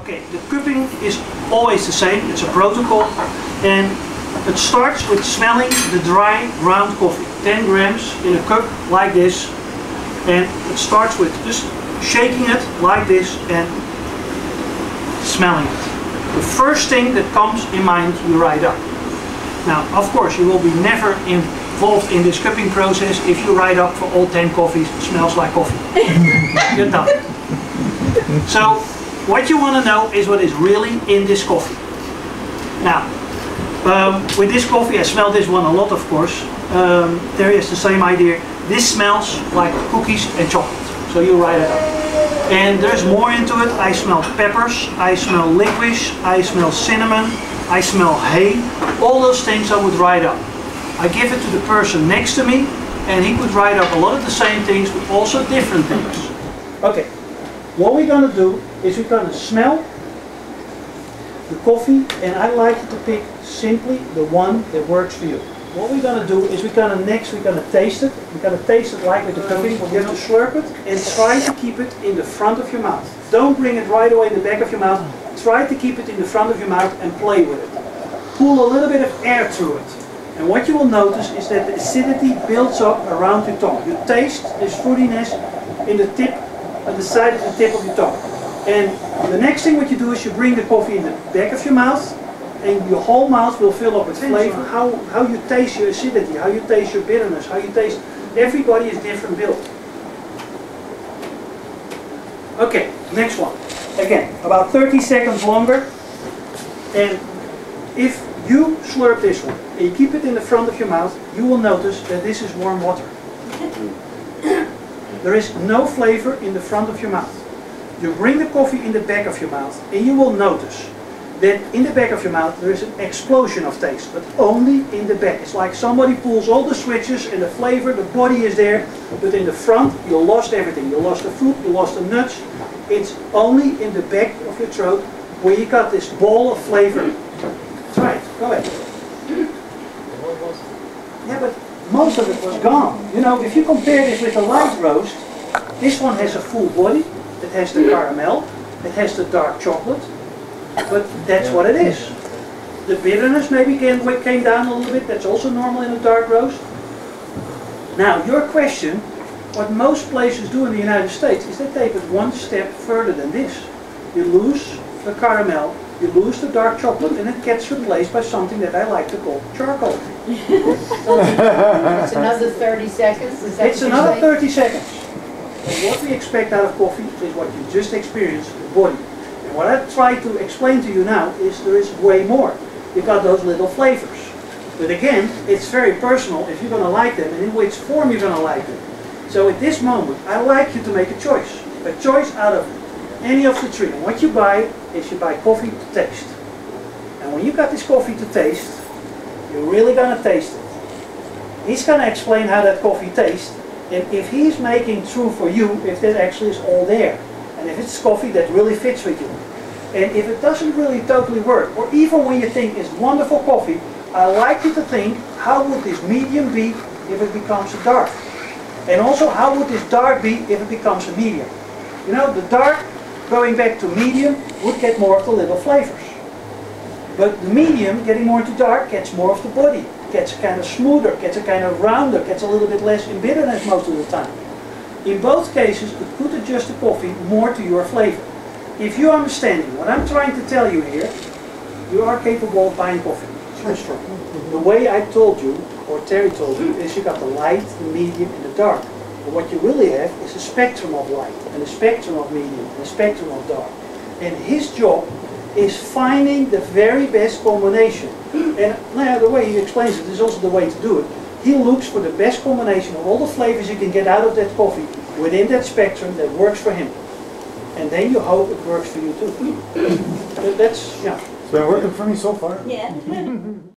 Okay, the cupping is always the same, it's a protocol, and it starts with smelling the dry ground coffee. 10 grams in a cup like this, and it starts with just shaking it like this and smelling it. The first thing that comes in mind you write up. Now, of course, you will be never involved in this cupping process if you write up for all 10 coffees, it smells like coffee. You're done. So, what you want to know is what is really in this coffee. Now, with this coffee, I smell this one a lot, of course. There is the same idea. This smells like cookies and chocolate. So you write it up. And there's more into it. I smell peppers, I smell licorice, I smell cinnamon, I smell hay. All those things I would write up. I give it to the person next to me, and he could write up a lot of the same things, but also different things. Okay, what we're going to do is we're going to smell the coffee, and I like to pick simply the one that works for you. What we're going to do is we're going to taste it. We're going to taste it like with the cupping. You have to slurp it and try to keep it in the front of your mouth. Don't bring it right away in the back of your mouth. Try to keep it in the front of your mouth and play with it. Pull a little bit of air through it. And what you will notice is that the acidity builds up around your tongue. You taste this fruitiness in the tip, on the side of the tip of your tongue. And the next thing what you do is you bring the coffee in the back of your mouth, and your whole mouth will fill up with flavor. How you taste your acidity, how you taste your bitterness, how you taste, everybody is different built. Okay, next one. Again, about 30 seconds longer. And if you slurp this one and you keep it in the front of your mouth, you will notice that this is warm water. There is no flavor in the front of your mouth. You bring the coffee in the back of your mouth, and you will notice that in the back of your mouth there is an explosion of taste, but only in the back. It's like somebody pulls all the switches and the flavor, the body is there, but in the front you lost everything. You lost the fruit, you lost the nuts. It's only in the back of your throat where you got this ball of flavor. Try it, go ahead. Yeah, but most of it was gone. You know, if you compare this with a light roast, this one has a full body, it has the caramel, it has the dark chocolate, but that's what it is. The bitterness maybe came down a little bit, that's also normal in a dark roast. Now, your question, what most places do in the United States is they take it one step further than this. You lose the caramel, you lose the dark chocolate, and it gets replaced by something that I like to call charcoal. It's another 30 seconds? Is that it's another 30 seconds. And what we expect out of coffee is what you just experienced, the body. And what I try to explain to you now is there is way more. You got those little flavors. But again, it's very personal if you're going to like them and in which form you're going to like them. So at this moment, I like you to make a choice. A choice out of any of the three. And what you buy is you buy coffee to taste. And when you got this coffee to taste, you're really going to taste it. He's going to explain how that coffee tastes. And if he's making true for you, if that actually is all there. And if it's coffee that really fits with you. And if it doesn't really totally work, or even when you think it's wonderful coffee, I like you to think, how would this medium be if it becomes a dark? And also, how would this dark be if it becomes a medium? You know, the dark, going back to medium, would get more of the little flavors. But the medium, getting more into dark, gets more of the body. Gets kind of smoother, gets a kind of rounder, gets a little bit less in bitterness most of the time. In both cases, it could adjust the coffee more to your flavor. If you're understanding what I'm trying to tell you here, you are capable of buying coffee. The way I told you, or Terry told you, is you got the light, the medium, and the dark. But what you really have is a spectrum of light, and a spectrum of medium, and a spectrum of dark. And his job is finding the very best combination. And the way he explains it is also the way to do it. He looks for the best combination of all the flavors you can get out of that coffee within that spectrum that works for him. And then you hope it works for you too. That's, yeah. It's been working for me so far. Yeah.